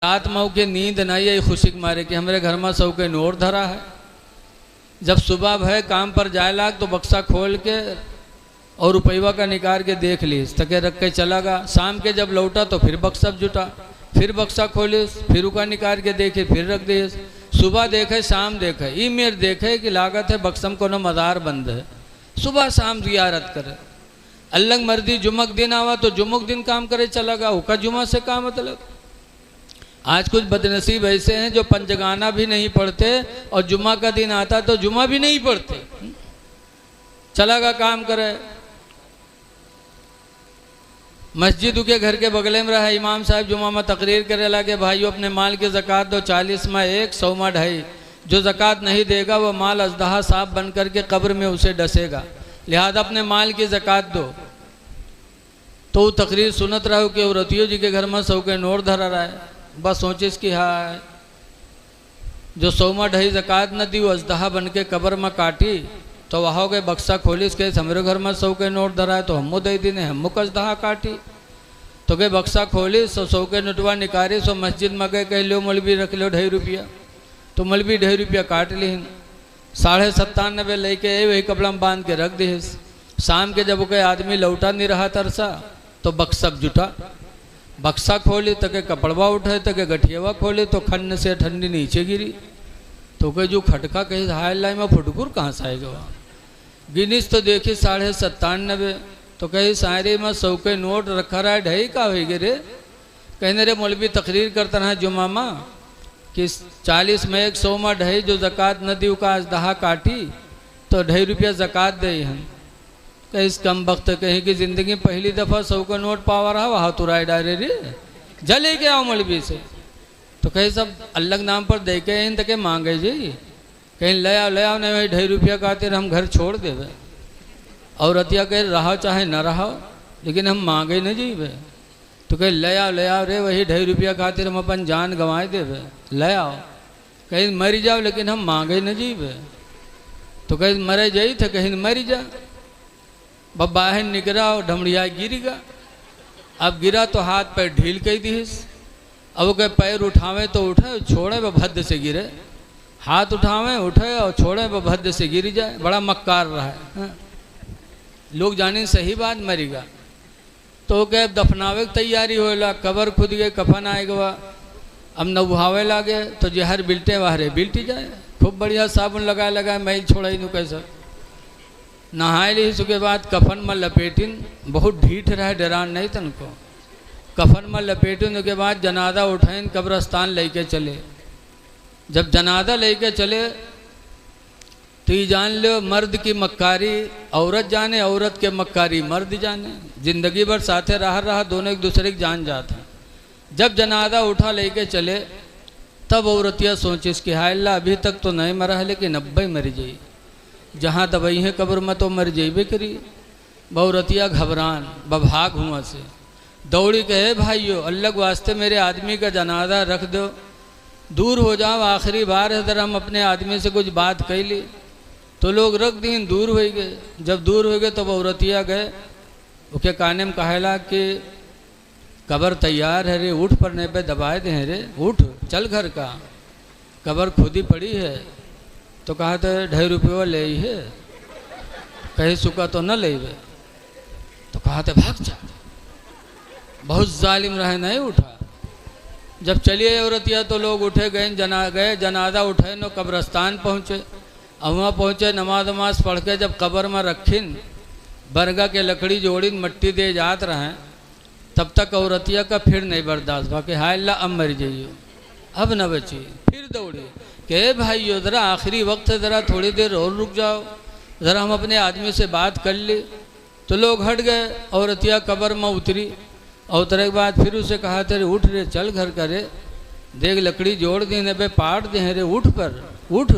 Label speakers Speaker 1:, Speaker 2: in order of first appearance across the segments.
Speaker 1: रात में के नींद नहीं आई खुशी के मारे कि हमारे घर में सौ के नोट धरा है। जब सुबह भय काम पर जाए लाग तो बक्सा खोल के और रुपया का निकाल के देख लीस, तके रख के चला गया। शाम के जब लौटा तो फिर बक्सा जुटा, फिर बक्सा खोलिस, फिर उका निकाल के देखे, फिर रख दिस। सुबह देखे शाम देखे, ई मेर देखे कि लागत है बक्सम को न मदार बंद है। सुबह शाम जियारत करे, अल्लाह मर्दी जुमक दिन आवा तो जुमक दिन काम करे चला गया, उका जुमा से का मतलब। आज कुछ बदनसीब ऐसे हैं जो पंचगाना भी नहीं पढ़ते और जुमा का दिन आता तो जुमा भी नहीं पढ़ते, चला गया काम करे। मस्जिद के घर के बगले में रहा इमाम साहब जुमा में तकरीर करे लगे, भाइयों अपने माल की ज़कात दो, 40 में 1, 100 में 2.5। जो ज़कात नहीं देगा वो माल अजदहा साफ बन करके कब्र में उसे डसेगा, लिहाजा अपने माल की ज़कात दो। तो तकरीर सुनत रहो कि औरतियों जी के घर में 100 के नोट धरा रहा है। बस सोचिस कि हाँ जो 100 में 2.5 ज़कात न दी वो अजदहा बन के कब्र में काटी तो वहाँ गए बक्सा खोलिस के हमारे घर में 100 के नोट धरा है तो हमो दे दीने, हमो कसदहा काटी। तो गए बक्सा खोलिस 100 के नोटवा निकाली, सो मस्जिद में गए कह लो मौलवी रख लो 2.5 रुपया, तो मौलवी 2.5 रुपया काट ली। 97.5 लेके वही कपड़ा में बांध के रख दी। शाम के जब कोई आदमी लौटा नहीं रहा तरसा तो बक्सा जुटा, बक्सा खोली तके कपड़वा उठे, तके गठियावा खोली तो खन्न से ठंडी नीचे गिरी। तो कहे जो खटका कही हाय लाई में फुटकुर कहाँ से आएगा। गिनीस तो देखी 97.5, तो कही शायरी में 100 के नोट रखा रहा है, 2.5 का हो गए रे। कहने रे मौलवी तकरीर करता रहा जुमा में कि 40 में 1, 100 में 2.5 जो ज़कात न दी का अजदहा काटी तो 2.5 रुपया ज़कात दे हम। कहीं इस कम वक्त कहीं की ज़िंदगी पहली दफ़ा 100 का नोट पावा रहा, वहाँ तुराए डायरे रे जले के आओ मौलवी से। तो कहीं सब अल्लाह के नाम पर दे के इन तक मांगे जी, कहीं ले आओ नहीं भाई 2.5 रुपया खाते हम घर छोड़ देवे। और रतिया कह रहा चाहे न रहा लेकिन हम मांगे न जीवे। तो कहीं ले आओ रे वही 2.5 रुपया खातिर हम अपन जान गंवाए देवे, ले आओ। कहीं मरी जाओ लेकिन हम मांगे न जीवे। तो कहीं मरे जाई थे कहीं मरी जा। बब बाहर निकला और ढमड़िया गिरेगा। अब गिरा तो हाथ पैर ढील कही दीस। अब वो कहे पैर उठावे तो उठे, छोड़े वह भद्द से गिरे। हाथ उठावे उठे और छोड़े वह भद्द से गिर जाए। बड़ा मक्कार रहा है, हाँ? लोग जाने सही बात मरीगा। तो कहे दफनावे की तैयारी होएला, कबर खुद गए, कफन आएगा। अब नबुहावे लागे तो जहर बिल्टे वाहरे बिल्टी जाए। खूब बढ़िया साबुन लगाए मैल छोड़ाई नू कैसा नहाए ली। उसके बाद कफन में लपेटिन, बहुत ढीठ रहे, डरान नहीं तनको। कफन में लपेटिन के बाद जनादा उठाइन कब्रस्तान लेके चले। जब जनादा लेके चले तो ये जान लो मर्द की मक्कारी औरत जाने, औरत के मक्कारी मर्द जाने। जिंदगी भर साथे रहा दोनों एक दूसरे की जान जाते हैं। जब जनादा उठा लेके चले तब औरतिया सोचिस कि हाय अल्लाह अभी तक तो नहीं मरा है लेकिन अब ही मर जाई, जहाँ दबई है कब्र में तो मर जेबे करी। बहुरतिया घबरान बभाग हुआ से दौड़ी कहे भाइयों अल्लाह के वास्ते मेरे आदमी का जनाजा रख दो, दूर हो जाओ, आखिरी बार है जरा हम अपने आदमी से कुछ बात कह ली। तो लोग रख दिन दूर हो गए। जब दूर हो गए तो बहुरतिया गए, उसके काने में कहला कि कब्र तैयार है रे, उठ पड़ने पे दबाए दे रे, उठ चल घर का, कब्र खुद ही पड़ी है। तो कहा तो 2.5 रुपया ले ही है, कहीं सुखा तो न ले। तो कहा तो भाग जा, बहुत जालिम रहे, नहीं उठा। जब चलिए औरतिया तो लोग उठे गए जनाजा उठे नो कब्रस्तान पहुँचे। अब वहाँ पहुँचे नमाज पढ़ के जब कब्र में रखिन बरगा के लकड़ी जोड़िन मट्टी दे जात रहे, तब तक औरतिया का फिर नहीं बर्दाश्त हुआ कि हाय अल्लाह अब मर जाइयो, अब न बची। फिर दौड़ी के भाइयों ज़रा आखिरी वक्त है, ज़रा थोड़ी देर और रुक जाओ, ज़रा हम अपने आदमी से बात कर ली। तो लोग हट गए। औरतिया कब्र में उतरी और उतरे के बाद फिर उसे कहा तेरे उठ रे, चल घर करे, देख लकड़ी जोड़ दी ने पे पाट दे रे, उठ पर उठ।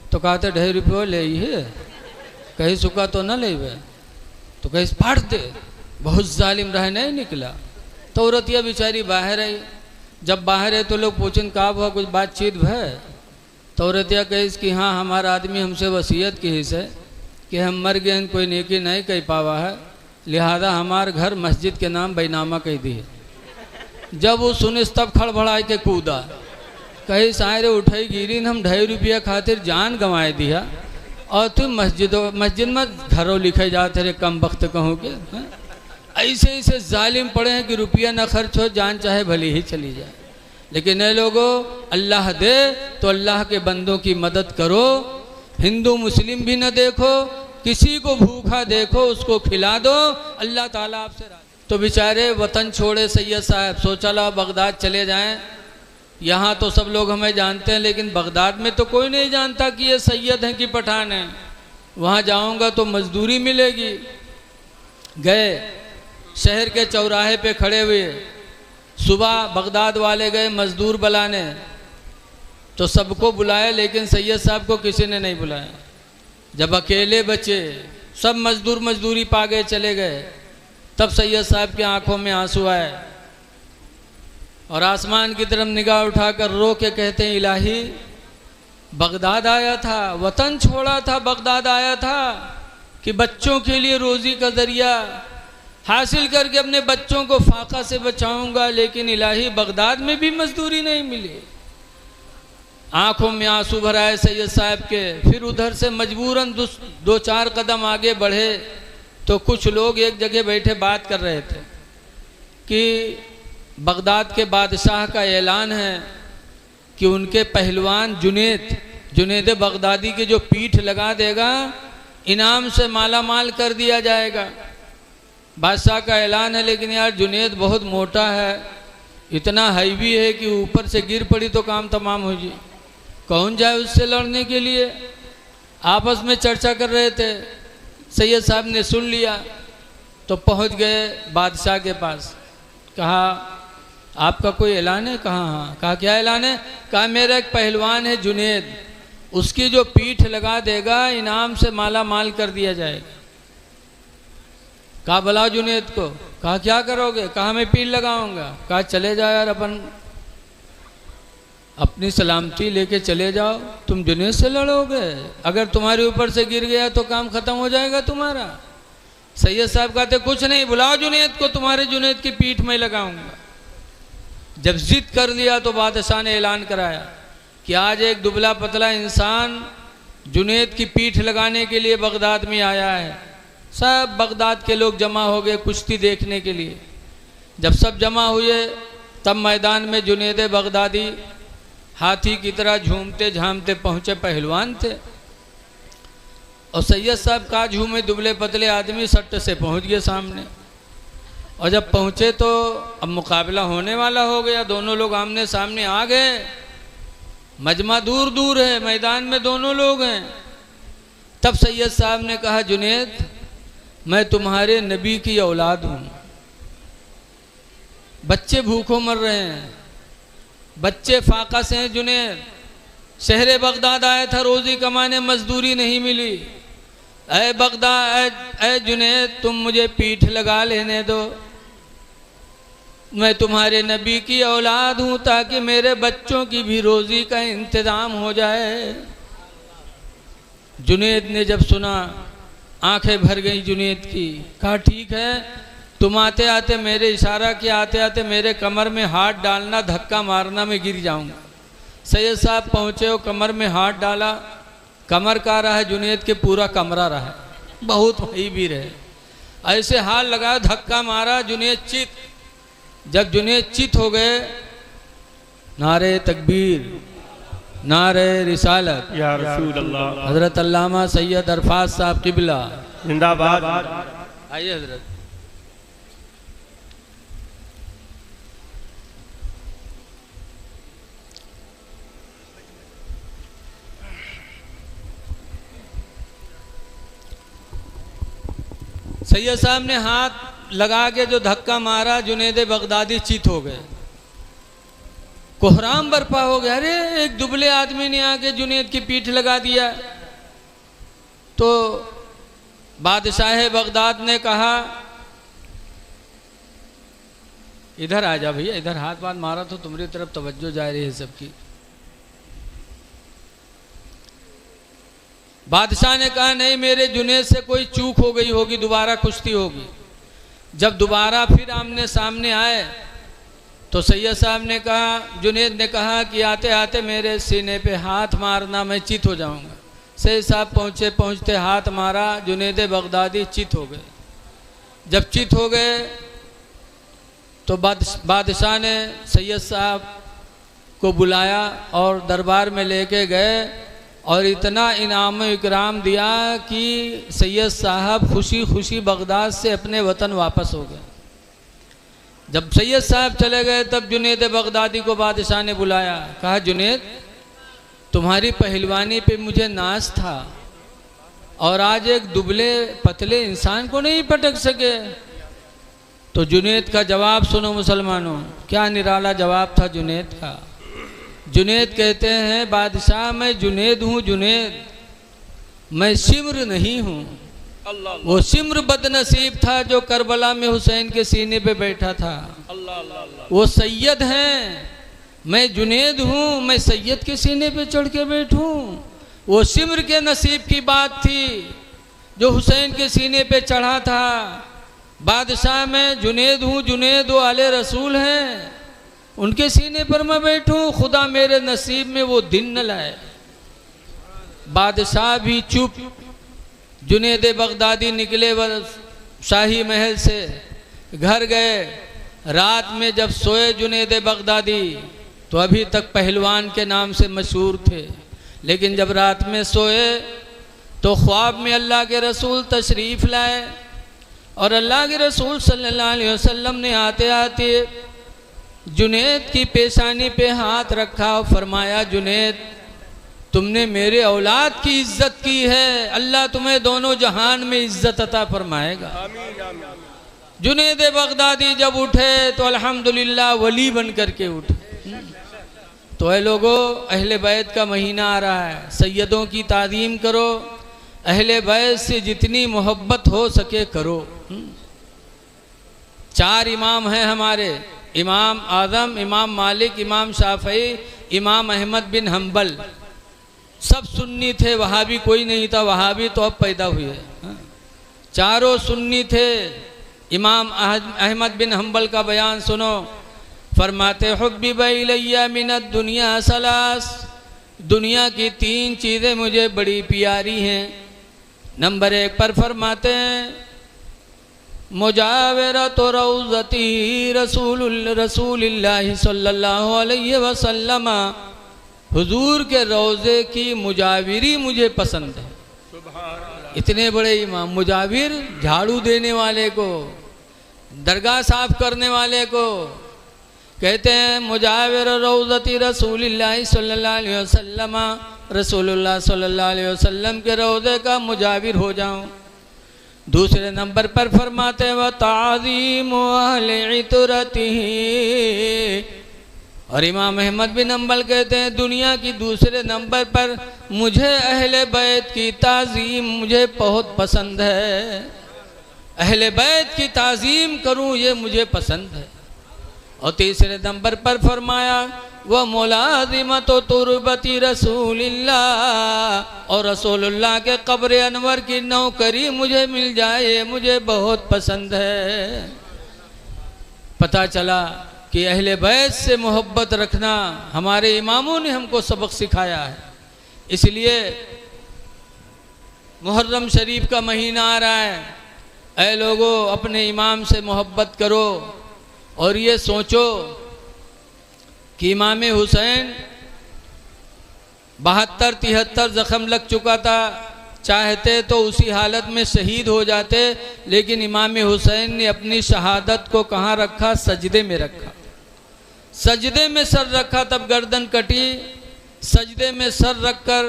Speaker 1: तो कहा 2.5 रुपया ले ही है, कहीं सुखा तो न ले। तो कहीं पाट दे, बहुत जालिम रहे, नहीं निकला। तो औरतिया बेचारी बाहर आई। जब बाहर है तो लोग पूछन का हुआ, कुछ बातचीत भय। तो औरतिया कही कि हाँ हमारा आदमी हमसे वसीयत की हिस्से कि हम मर गए, कोई नेकी नहीं कह पावा है, लिहाजा हमार घर मस्जिद के नाम बैनामा कह दी है। जब वो सुने तब खड़बड़ा के कूदा, कहीं सारे उठाई गिरी न हम 2.5 रुपया खातिर जान गंवाए दिया और तुम मस्जिद में घरों लिखे जाते रहे कम वक्त कहूँ के। ऐसे ऐसे जालिम पड़े हैं कि रुपया न खर्च हो, जान चाहे भली ही चली जाए। लेकिन ये लोगों, अल्लाह दे तो अल्लाह के बंदों की मदद करो। हिंदू मुस्लिम भी न देखो, किसी को भूखा देखो उसको खिला दो, अल्लाह ताला आपसे राज़ी। तो बेचारे वतन छोड़े सैयद साहब, सोचा ला बगदाद चले जाएं। यहाँ तो सब लोग हमें जानते हैं, लेकिन बगदाद में तो कोई नहीं जानता कि ये सैयद हैं कि पठान हैं। वहाँ जाऊँगा तो मजदूरी मिलेगी। गए, शहर के चौराहे पे खड़े हुए, सुबह बगदाद वाले गए मजदूर बुलाने, तो सबको बुलाया लेकिन सैयद साहब को किसी ने नहीं बुलाया। जब अकेले बचे, सब मजदूर मजदूरी पा गए चले गए, तब सैयद साहब की आंखों में आंसू आए और आसमान की तरफ निगाह उठाकर रो के कहते हैं, इलाही बगदाद आया था, वतन छोड़ा था, बगदाद आया था कि बच्चों के लिए रोज़ी का ज़रिया हासिल करके अपने बच्चों को फाका से बचाऊंगा, लेकिन इलाही बगदाद में भी मजदूरी नहीं मिली। आंखों में आंसू भराए सैयद साहब के। फिर उधर से मजबूरन 2-4 कदम आगे बढ़े तो कुछ लोग एक जगह बैठे बात कर रहे थे कि बगदाद के बादशाह का ऐलान है कि उनके पहलवान जुनेद बगदादी की जो पीठ लगा देगा, इनाम से माला माल कर दिया जाएगा। बादशाह का ऐलान है, लेकिन यार जुनेद बहुत मोटा है, इतना हैवी है कि ऊपर से गिर पड़ी तो काम तमाम हो जाए, कौन जाए उससे लड़ने के लिए। आपस में चर्चा कर रहे थे। सैयद साहब ने सुन लिया तो पहुंच गए बादशाह के पास। कहा आपका कोई ऐलान है? कहा हाँ। कहा क्या ऐलान है? कहा मेरा एक पहलवान है जुनेद, उसकी जो पीठ लगा देगा इनाम से माला माल कर दिया जाएगा। कहा बुलाओ जुनेद को। कहा क्या करोगे? कहा मैं पीठ लगाऊंगा। कहा चले जाओ यार, अपनी सलामती लेके चले जाओ, तुम जुनेद से लड़ोगे? अगर तुम्हारे ऊपर से गिर गया तो काम खत्म हो जाएगा तुम्हारा। सैयद साहब कहते कुछ नहीं, बुलाओ जुनेद को, तुम्हारे जुनेद की पीठ में लगाऊंगा। जब जिद कर लिया तो बादशाह ने ऐलान कराया कि आज एक दुबला पतला इंसान जुनेद की पीठ लगाने के लिए बगदाद में आया है। सब बगदाद के लोग जमा हो गए कुश्ती देखने के लिए। जब सब जमा हुए तब मैदान में जुनेद बगदादी हाथी की तरह झूमते झामते पहुँचे। पहलवान थे और सैयद साहब का झूमे दुबले पतले आदमी सट्ट से पहुँच गए सामने। और जब पहुँचे तो अब मुकाबला होने वाला हो गया, दोनों लोग आमने सामने आ गए। मजमा दूर दूर है, मैदान में दोनों लोग हैं। तब सैयद साहब ने कहा जुनेद मैं तुम्हारे नबी की औलाद हूँ, बच्चे भूखों मर रहे हैं, बच्चे फाका से हैं। जुनेद शहर बगदाद आया था रोज़ी कमाने, मजदूरी नहीं मिली। ऐ बगदाद, ऐ जुनेद तुम मुझे पीठ लगा लेने दो, मैं तुम्हारे नबी की औलाद हूँ, ताकि मेरे बच्चों की भी रोज़ी का इंतज़ाम हो जाए। जुनेद ने जब सुना आंखें भर गई जुनेद की। कहा ठीक है, तुम आते आते मेरे इशारा के आते आते मेरे कमर में हाथ डालना, धक्का मारना, मैं गिर जाऊंगा। सैयद साहब पहुँचे और कमर में हाथ डाला। कमर का रहा है जुनेद के पूरा कमरा रहा है, बहुत भाई भी रहे। ऐसे हाथ लगाया, धक्का मारा, जुनेद चित। जब जुनेद चित हो गए, नारे तकबीर, नारे रिसालत,
Speaker 2: या रसूल अल्लाह,
Speaker 1: हजरत अल्लामा सैयद अरफात साहब किबला
Speaker 2: जिंदाबाद।
Speaker 1: आइए हजरत। सैयद साहब ने हाथ लगा के जो धक्का मारा, जुनेद बगदादी चित हो गए, कोहराम बर्पा हो गया। अरे एक दुबले आदमी ने आके जुनेद की पीठ लगा दिया। तो बादशाह बगदाद ने कहा इधर आ जा भैया, इधर हाथ बात मारा तो तुम्हारी तरफ तवज्जो जा रही है सबकी। बादशाह ने कहा नहीं, मेरे जुनेद से कोई चूक हो गई होगी, दोबारा कुश्ती होगी। जब दोबारा फिर आमने सामने आए तो सैयद साहब ने कहा, जुनेद ने कहा कि आते आते मेरे सीने पे हाथ मारना, मैं चित हो जाऊंगा। सैयद साहब पहुँचते हाथ मारा, जुनेद बगदादी चित हो गए। जब चित हो गए तो बादशाह ने सैयद साहब को बुलाया और दरबार में लेके गए और इतना इनाम इकराम दिया कि सैयद साहब खुशी खुशी बगदाद से अपने वतन वापस हो गए। जब सैयद साहब चले गए तब जुनेद बगदादी को बादशाह ने बुलाया, कहा जुनेद तुम्हारी पहलवानी पे मुझे नाज था और आज एक दुबले पतले इंसान को नहीं पटक सके। तो जुनेद का जवाब सुनो मुसलमानों, क्या निराला जवाब था जुनेद का। जुनेद कहते हैं, बादशाह मैं जुनेद हूँ जुनेद, मैं सिम्र नहीं हूँ। वो सिम्र बदनसीब था जो करबला में हुसैन के सीने पे बैठा था। वो सैयद हैं, मैं जुनेद हूँ, मैं सैयद के सीने पे चढ़ के बैठूं। वो सिम्र के नसीब की बात थी जो हुसैन के सीने पे चढ़ा था। बादशाह मैं जुनेद हूँ जुनेद, वो आले रसूल हैं, उनके सीने पर मैं बैठूं। खुदा मेरे नसीब में वो दिन न लाए। बादशाह भी चुप। जुनेद बगदादी निकले शाही महल से, घर गए। रात में जब सोए जुनेद बगदादी तो अभी तक पहलवान के नाम से मशहूर थे, लेकिन जब रात में सोए तो ख्वाब में अल्लाह के रसूल तशरीफ़ लाए और अल्लाह के रसूल सल्लल्लाहु अलैहि वसल्लम ने आते आते जुनेद की पेशानी पे हाथ रखा और फरमाया, जुनेद तुमने मेरे औलाद की इज्जत की है, अल्लाह तुम्हें दोनों जहान में इज्जत अता फरमाएगा। जुनेद बगदादी जब उठे तो अल्हम्दुलिल्लाह वली बन करके उठे। तो ऐ लोगों, अहले बैत का महीना आ रहा है, सैयदों की ताज़ीम करो, अहले बैत से जितनी मोहब्बत हो सके करो। 4 इमाम हैं हमारे, इमाम आज़म, इमाम मालिक, इमाम शाफ़ई, इमाम अहमद बिन हम्बल। सब सुन्नी थे, वहाबी कोई नहीं था। वहाबी तो अब पैदा हुए। चारों सुन्नी थे। इमाम अहमद बिन हम्बल का बयान सुनो, फरमाते हुब्बिब इलैया मिनद दुनिया सलास, दुनिया की 3 चीज़ें मुझे बड़ी प्यारी हैं। नंबर 1 पर फरमाते हैं, मुजावरत रौज़ती रसूलिल्लाह सल्लल्लाहु अलैहि वसल्लम, हुजूर के रोज़े की मुजाविरी मुझे पसंद है। इतने बड़े इमाम, मुजाविर झाड़ू देने वाले को, दरगाह साफ करने वाले को कहते हैं मुजाविर रौज़ती रसूलिल्लाह सल्लल्लाहु अलैहि वसल्लम, रसूलुल्लाह सल्लल्लाहु अलैहि वसल्लम के रोज़े का मुजाविर हो जाऊं। दूसरे नंबर पर फरमाते व ताज़ीम अहले इतरतिही, और इमाम अहमद बिन हम्बल कहते हैं दुनिया की दूसरे नंबर पर मुझे अहले बैत की ताज़ीम मुझे बहुत पसंद है। अहले बैत की ताज़ीम करूं ये मुझे पसंद है। और तीसरे नंबर पर फरमाया वह मुलाजिमत तुरबती रसूलिल्लाह, और रसूलुल्लाह के कब्र अनवर की नौकरी मुझे मिल जाए मुझे बहुत पसंद है। पता चला कि अहले बैत से मोहब्बत रखना हमारे इमामों ने हमको सबक सिखाया है। इसलिए मुहर्रम शरीफ का महीना आ रहा है। ऐ लोगों, अपने इमाम से मोहब्बत करो और ये सोचो कि इमाम हुसैन 72-73 ज़ख्म लग चुका था, चाहते तो उसी हालत में शहीद हो जाते, लेकिन इमाम हुसैन ने अपनी शहादत को कहाँ रखा? सजदे में रखा। सजदे में सर रखा तब गर्दन कटी। सजदे में सर रखकर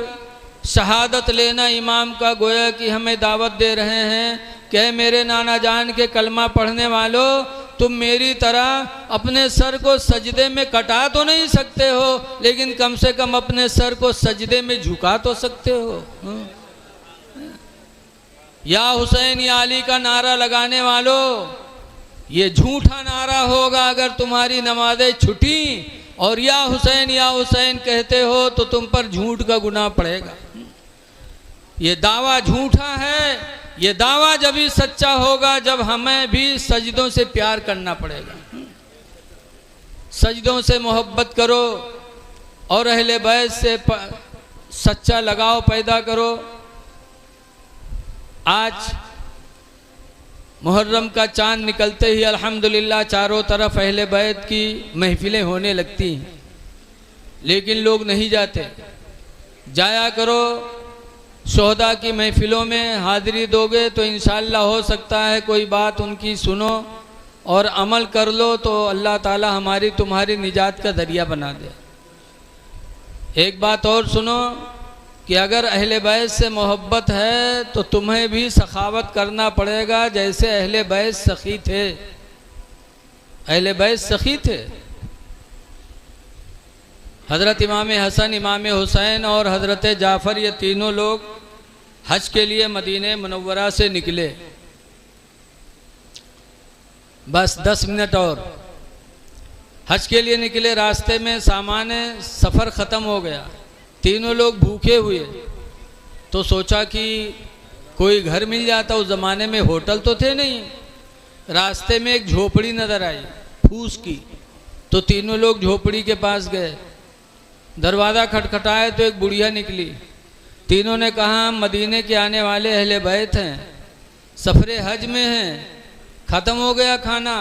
Speaker 1: शहादत लेना इमाम का गोया कि हमें दावत दे रहे हैं कि मेरे नाना जान के कलमा पढ़ने वालों, तुम मेरी तरह अपने सर को सजदे में कटा तो नहीं सकते हो, लेकिन कम से कम अपने सर को सजदे में झुका तो सकते हो। या हुसैन या अली का नारा लगाने वालों, ये झूठा नारा होगा अगर तुम्हारी नमाजें छुटी और या हुसैन कहते हो तो तुम पर झूठ का गुनाह पड़ेगा। ये दावा झूठा है। ये दावा जब भी सच्चा होगा जब हमें भी सजदों से प्यार करना पड़ेगा। सजदों से मोहब्बत करो और अहले बैत से सच्चा लगाव पैदा करो। आज मुहर्रम का चांद निकलते ही अल्हम्दुलिल्लाह चारों तरफ अहले बैत की महफिलें होने लगती हैं, लेकिन लोग नहीं जाते। जाया करो, शोहदा की महफिलों में हाज़िरी दोगे तो इंशाअल्लाह हो सकता है कोई बात उनकी सुनो और अमल कर लो तो अल्लाह ताला हमारी तुम्हारी निजात का ज़रिया बना दे। एक बात और सुनो कि अगर अहले बैत से मोहब्बत है तो तुम्हें भी सखावत करना पड़ेगा, जैसे अहले बैत सखी थे। अहले बैत सखी थे। हज़रत इमाम हसन, इमाम हुसैन और हज़रत जाफ़र, ये तीनों लोग हज के लिए मदीने मुनव्वरा से निकले। बस 10 मिनट और हज के लिए निकले। रास्ते में सामान सफ़र ख़त्म हो गया, तीनों लोग भूखे हुए, तो सोचा कि कोई घर मिल जाता। उस ज़माने में होटल तो थे नहीं। रास्ते में एक झोपड़ी नज़र आई फूस की, तो तीनों लोग झोपड़ी के पास गए। दरवाज़ा खटखटाया तो एक बुढ़िया निकली। तीनों ने कहा हम मदीने के आने वाले अहले बैत हैं, सफ़रे हज में हैं, ख़त्म हो गया खाना,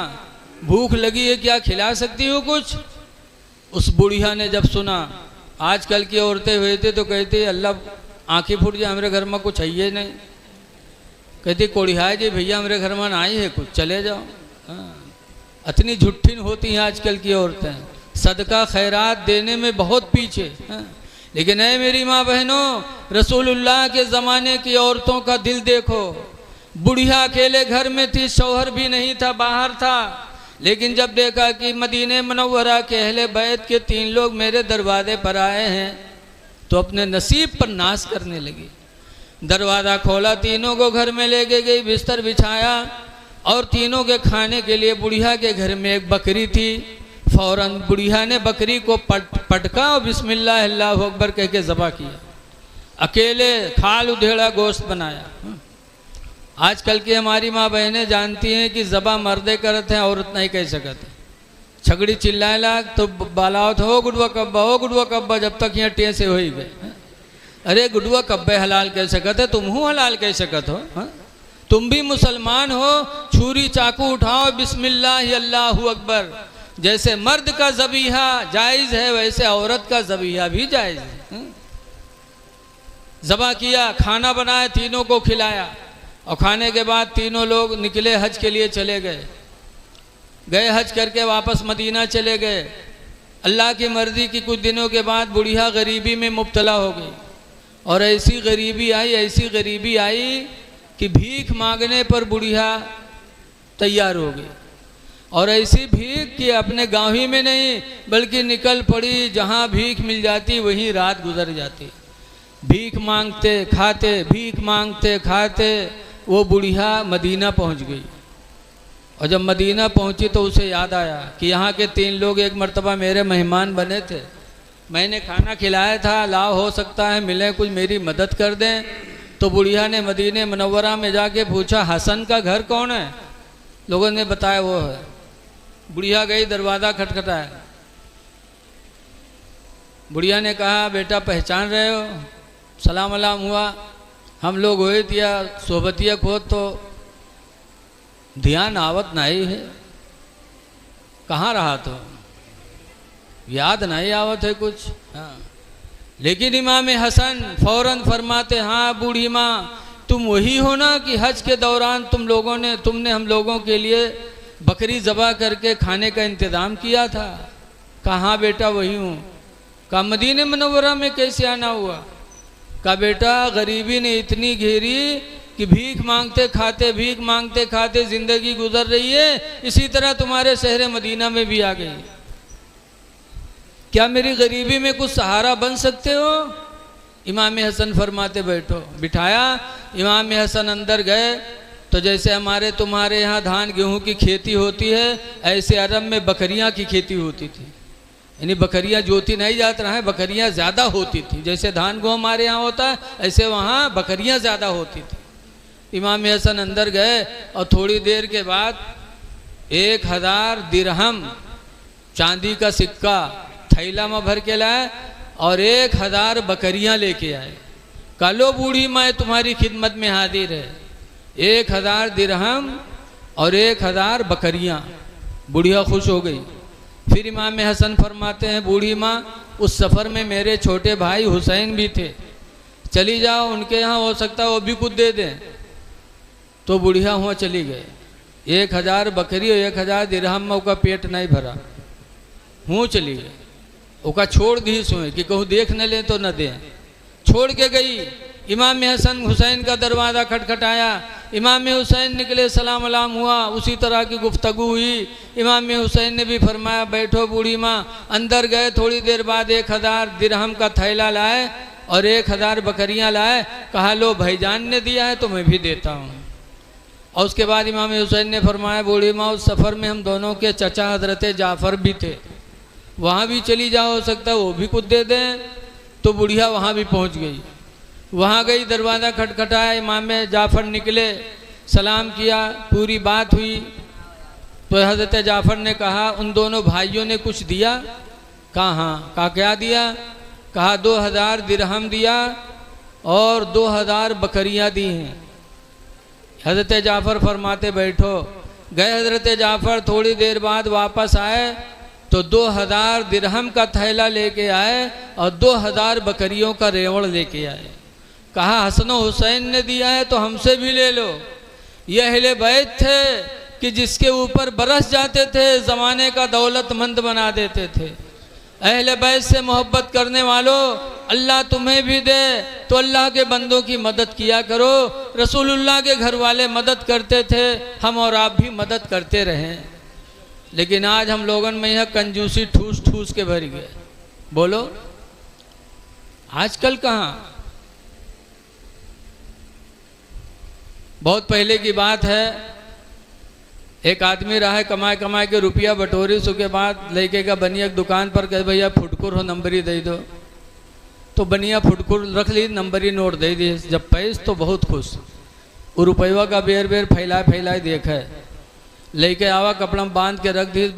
Speaker 1: भूख लगी है, क्या खिला सकती हो कुछ? उस बुढ़िया ने जब सुना, आजकल की औरतें हुई थी तो कहती अल्लाह आँखें फूट जाए, हमारे घर में कुछ है ही नहीं। कहती कोड़िहाय जी भैया हमारे घर में आई है कुछ, चले जाओ। हाँ, इतनी झुट्ठिन होती हैं आजकल की औरतें, सदका खैरात देने में बहुत पीछे। हाँ, लेकिन ऐ मेरी माँ बहनों, रसूलुल्लाह के ज़माने की औरतों का दिल देखो। बुढ़िया अकेले घर में थी, शौहर भी नहीं था, बाहर था, लेकिन जब देखा कि मदीने मुनव्वरा के अहले बैत के 3 लोग मेरे दरवाजे पर आए हैं तो अपने नसीब पर नाज करने लगी। दरवाज़ा खोला, तीनों को घर में लेके गई, बिस्तर बिछाया और तीनों के खाने के लिए बुढ़िया के घर में एक बकरी थी। फ़ौरन बुढ़िया ने बकरी को पटका और बिस्मिल्लाह अल्लाहु अकबर कह के ज़बह किया। अकेले खाल उधेड़ा गोश्त बनाया। आजकल की हमारी माँ बहनें जानती हैं कि ज़बह मर्दे करते हैं, औरत नहीं कह सकते। छगड़ी चिल्लाए लाग तो बालाओ हो गुडवा कब्बा, हो गुडवा कब्बा, जब तक यहाँ टे से हो ही गए। अरे गुडवा कब्बे हलाल कह सकते, तुम हूँ हलाल कह सकत हो। हा? तुम भी मुसलमान हो, छुरी चाकू उठाओ, बिस्मिल्लाह अल्लाहु अकबर। जैसे मर्द का ज़बीहा जायज़ है वैसे औरत का ज़बीहा भी जायज़ है। ज़बह किया, खाना बनाया, तीनों को खिलाया और खाने के बाद तीनों लोग निकले, हज के लिए चले गए। हज करके वापस मदीना चले गए। अल्लाह की मर्ज़ी की कुछ दिनों के बाद बुढ़िया गरीबी में मुब्तला हो गई और ऐसी गरीबी आई कि भीख मांगने पर बुढ़िया तैयार हो गई। और ऐसी भीख कि अपने गाँव ही में नहीं बल्कि निकल पड़ी, जहाँ भीख मिल जाती वहीं रात गुजर जाती। भीख मांगते खाते, भीख मांगते खाते वो बुढ़िया मदीना पहुंच गई। और जब मदीना पहुंची तो उसे याद आया कि यहाँ के 3 लोग एक मर्तबा मेरे मेहमान बने थे, मैंने खाना खिलाया था, लाभ हो सकता है मिले, कुछ मेरी मदद कर दें। तो बुढ़िया ने मदीने मुनव्वरा में जाके पूछा हसन का घर कौन है? लोगों ने बताया वो है। बुढ़िया गई, दरवाज़ा खटखटाया। बुढ़िया ने कहा बेटा पहचान रहे हो? सलाम अलाम हुआ, हम लोग हुए दिया सोबतिया खोद, तो ध्यान आवत नहीं है, कहाँ रहा तो याद नहीं आवत है कुछ। हाँ, लेकिन इमाम हसन फौरन फरमाते हाँ बूढ़ी माँ तुम वही हो ना कि हज के दौरान तुमने हम लोगों के लिए बकरी ज़बह करके खाने का इंतज़ाम किया था? कहाँ बेटा वही हूँ। कहा मदीने मुनव्वरा में कैसे आना हुआ? कहा बेटा गरीबी ने इतनी घेरी कि भीख मांगते खाते ज़िंदगी गुजर रही है, इसी तरह तुम्हारे शहर मदीना में भी आ गई। क्या मेरी गरीबी में कुछ सहारा बन सकते हो? इमाम हसन फरमाते बैठो। बिठाया, इमाम हसन अंदर गए तो जैसे हमारे तुम्हारे यहाँ धान गेहूँ की खेती होती है, ऐसे अरब में बकरियाँ की खेती होती थी। यानी बकरियाँ जोती नहीं जात रहा है, बकरियाँ ज़्यादा होती थी। जैसे धान गेहूँ हमारे यहाँ होता है ऐसे वहाँ बकरियाँ ज़्यादा होती थी। इमाम हसन अंदर गए और थोड़ी देर के बाद 1000 दिरहम चांदी का सिक्का थैला में भर के लाए और 1000 बकरियां लेके आए। कालो बूढ़ी माँ तुम्हारी खिदमत में हाजिर है। 1000 दिरहम और 1000 बकरियां। बुढ़िया खुश हो गई। फिर इमाम हसन फरमाते हैं, बूढ़ी माँ उस सफ़र में मेरे छोटे भाई हुसैन भी थे, चली जाओ उनके यहाँ, हो सकता है वो भी कुछ दे दें। तो बुढ़िया हुआ चली गए। 1000 बकरी और 1000 दिरहम में उसका पेट नहीं भरा, हूँ चली गई। उसका छोड़ दी सोए कि कहूँ देख न ले तो न दें, छोड़ के गई। इमाम हसन हुसैन का दरवाज़ा खटखटाया। इमाम हुसैन निकले, सलाम अलाम हुआ, उसी तरह की गुफ्तगू हुई। इमाम हुसैन ने भी फरमाया बैठो बूढ़ी माँ। अंदर गए, थोड़ी देर बाद 1000 दिरहम का थैला लाए और 1000 बकरियां लाए। कहा लो भाईजान ने दिया है तो मैं भी देता हूँ। और उसके बाद इमाम हुसैन ने फरमाया, बूढ़ी माँ उस सफ़र में हम दोनों के चचा हजरत जाफ़र भी थे, वहाँ भी चली जाओ, हो सकता है वो भी कुछ दे दें। तो बुढ़िया वहाँ भी पहुँच गई। वहाँ गई, दरवाज़ा खटखटाया, इमाम जाफ़र निकले, सलाम किया, पूरी बात हुई। तो हज़रत जाफ़र ने कहा उन दोनों भाइयों ने कुछ दिया? कहा हाँ। कहा क्या दिया? कहा 2000 दिरहम दिया और 2000 बकरियां दी हैं। हज़रत जाफ़र फरमाते बैठो। गए हज़रत जाफ़र, थोड़ी देर बाद वापस आए तो 2000 दिरहम का थैला लेके आए और 2000 बकरियों का रेवड़ लेके आए। कहा हसन हुसैन ने दिया है तो हमसे भी ले लो। ये अहले बैत थे कि जिसके ऊपर बरस जाते थे ज़माने का दौलतमंद बना देते थे। अहले बैत से मोहब्बत करने वालों, अल्लाह तुम्हें भी दे तो अल्लाह के बंदों की मदद किया करो। रसूलुल्लाह के घर वाले मदद करते थे, हम और आप भी मदद करते रहें। लेकिन आज हम लोगन में यह कंजूसी ठूस ठूस के भर गए। बोलो आजकल कहाँ? बहुत पहले की बात है, एक आदमी रहा है, कमाए कमाए के रुपया बटोरी, उसके बाद लेके का बनिया की दुकान पर कहे भैया फुटकुर हो नंबरी दे दो। तो बनिया फुटकुर रख ली, नंबरी नोट दे दी। जब पैस तो बहुत खुश, वो रुपया का बेर बेर फैलाए फैलाए देखा है, लेके आवा कपड़ा में बांध के रख दी।